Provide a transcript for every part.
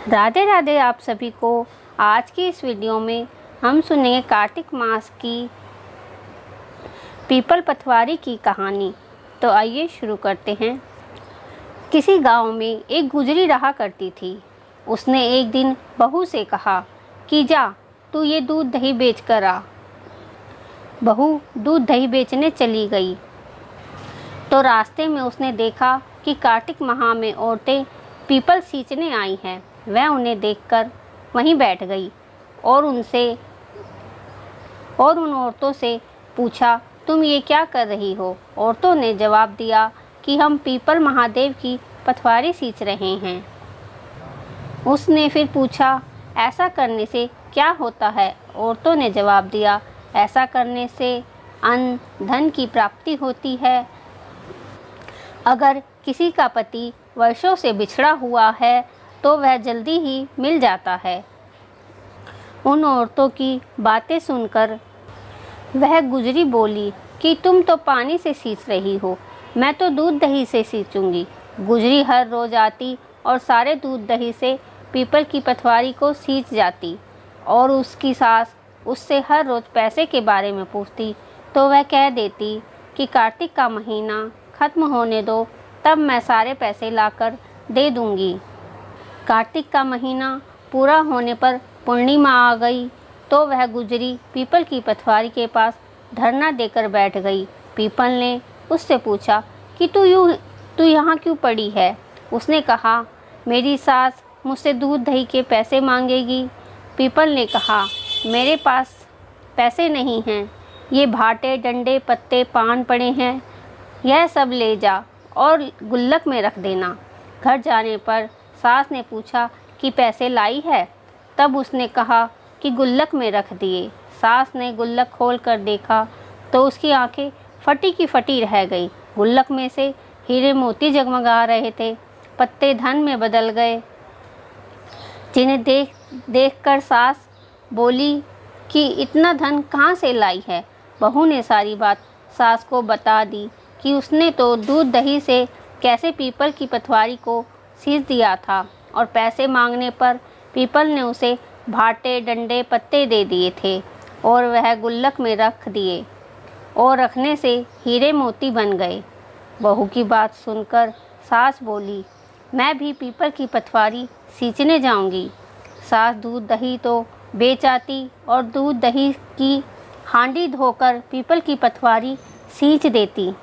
राधे राधे आप सभी को। आज की इस वीडियो में हम सुनेंगे कार्तिक मास की पीपल पथवारी की कहानी। तो आइए शुरू करते हैं। किसी गांव में एक गुजरी रहा करती थी। उसने एक दिन बहू से कहा कि जा तू ये दूध दही बेच कर आ। बहू दूध दही बेचने चली गई तो रास्ते में उसने देखा कि कार्तिक माह में औरतें पीपल सींचने आई हैं। वह उन्हें देखकर वहीं बैठ गई और उन औरतों से पूछा, तुम ये क्या कर रही हो? औरतों ने जवाब दिया कि हम पीपल महादेव की पथवारी सींच रहे हैं। उसने फिर पूछा, ऐसा करने से क्या होता है? औरतों ने जवाब दिया, ऐसा करने से अन्न धन की प्राप्ति होती है। अगर किसी का पति वर्षों से बिछड़ा हुआ है तो वह जल्दी ही मिल जाता है। उन औरतों की बातें सुनकर वह गुजरी बोली कि तुम तो पानी से सींच रही हो, मैं तो दूध दही से सींचूंगी। गुजरी हर रोज आती और सारे दूध दही से पीपल की पथवारी को सींच जाती और उसकी सास उससे हर रोज पैसे के बारे में पूछती तो वह कह देती कि कार्तिक का महीना खत्म होने दो, तब मैं सारे पैसे लाकर दे दूंगी। कार्तिक का महीना पूरा होने पर पूर्णिमा आ गई तो वह गुजरी पीपल की पथवारी के पास धरना देकर बैठ गई। पीपल ने उससे पूछा कि तू यहाँ क्यों पड़ी है? उसने कहा, मेरी सास मुझसे दूध दही के पैसे मांगेगी। पीपल ने कहा, मेरे पास पैसे नहीं हैं, ये भाटे डंडे पत्ते पान पड़े हैं, यह सब ले जा और गुल्लक में रख देना। घर जाने पर सास ने पूछा कि पैसे लाई है? तब उसने कहा कि गुल्लक में रख दिए। सास ने गुल्लक खोल कर देखा तो उसकी आंखें फटी की फटी रह गई। गुल्लक में से हीरे मोती जगमगा रहे थे। पत्ते धन में बदल गए, जिन्हें देख कर सास बोली कि इतना धन कहाँ से लाई है? बहू ने सारी बात सास को बता दी कि उसने तो दूध दही से कैसे पीपल की पथवारी को सींच दिया था और पैसे मांगने पर पीपल ने उसे भाटे डंडे पत्ते दे दिए थे और वह गुल्लक में रख दिए और रखने से हीरे मोती बन गए। बहू की बात सुनकर सास बोली, मैं भी पीपल की पथवारी सींचने जाऊंगी। सास दूध दही तो बेच आती और दूध दही की हांडी धोकर पीपल की पथवारी सींच देती।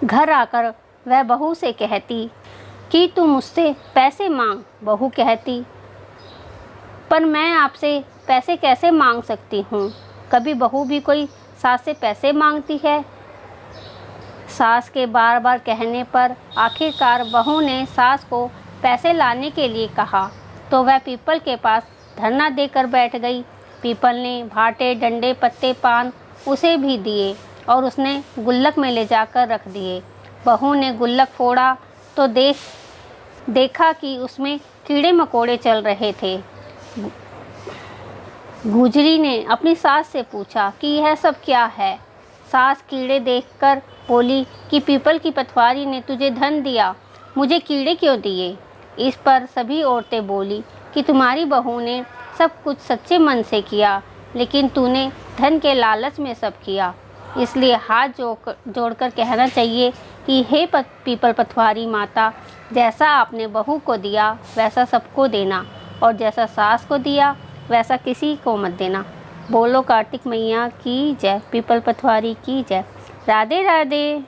घर आकर वह बहू से कहती कि तू मुझसे पैसे मांग। बहू कहती, पर मैं आपसे पैसे कैसे मांग सकती हूँ? कभी बहू भी कोई सास से पैसे मांगती है? सास के बार बार कहने पर आखिरकार बहू ने सास को पैसे लाने के लिए कहा तो वह पीपल के पास धरना देकर बैठ गई। पीपल ने भाटे डंडे पत्ते पान उसे भी दिए और उसने गुल्लक में ले जाकर रख दिए। बहू ने गुल्लक फोड़ा तो देखा कि उसमें कीड़े मकोड़े चल रहे थे। गुजरी ने अपनी सास से पूछा कि यह सब क्या है? सास कीड़े देखकर बोली कि पीपल की पथवारी ने तुझे धन दिया, मुझे कीड़े क्यों दिए? इस पर सभी औरतें बोली कि तुम्हारी बहू ने सब कुछ सच्चे मन से किया, लेकिन तूने धन के लालच में सब किया। इसलिए हाथ जोड़कर कहना चाहिए कि हे पीपल पथवारी माता, जैसा आपने बहू को दिया वैसा सबको देना और जैसा सास को दिया वैसा किसी को मत देना। बोलो कार्तिक मैया की जय, पीपल पथवारी की जय। राधे राधे।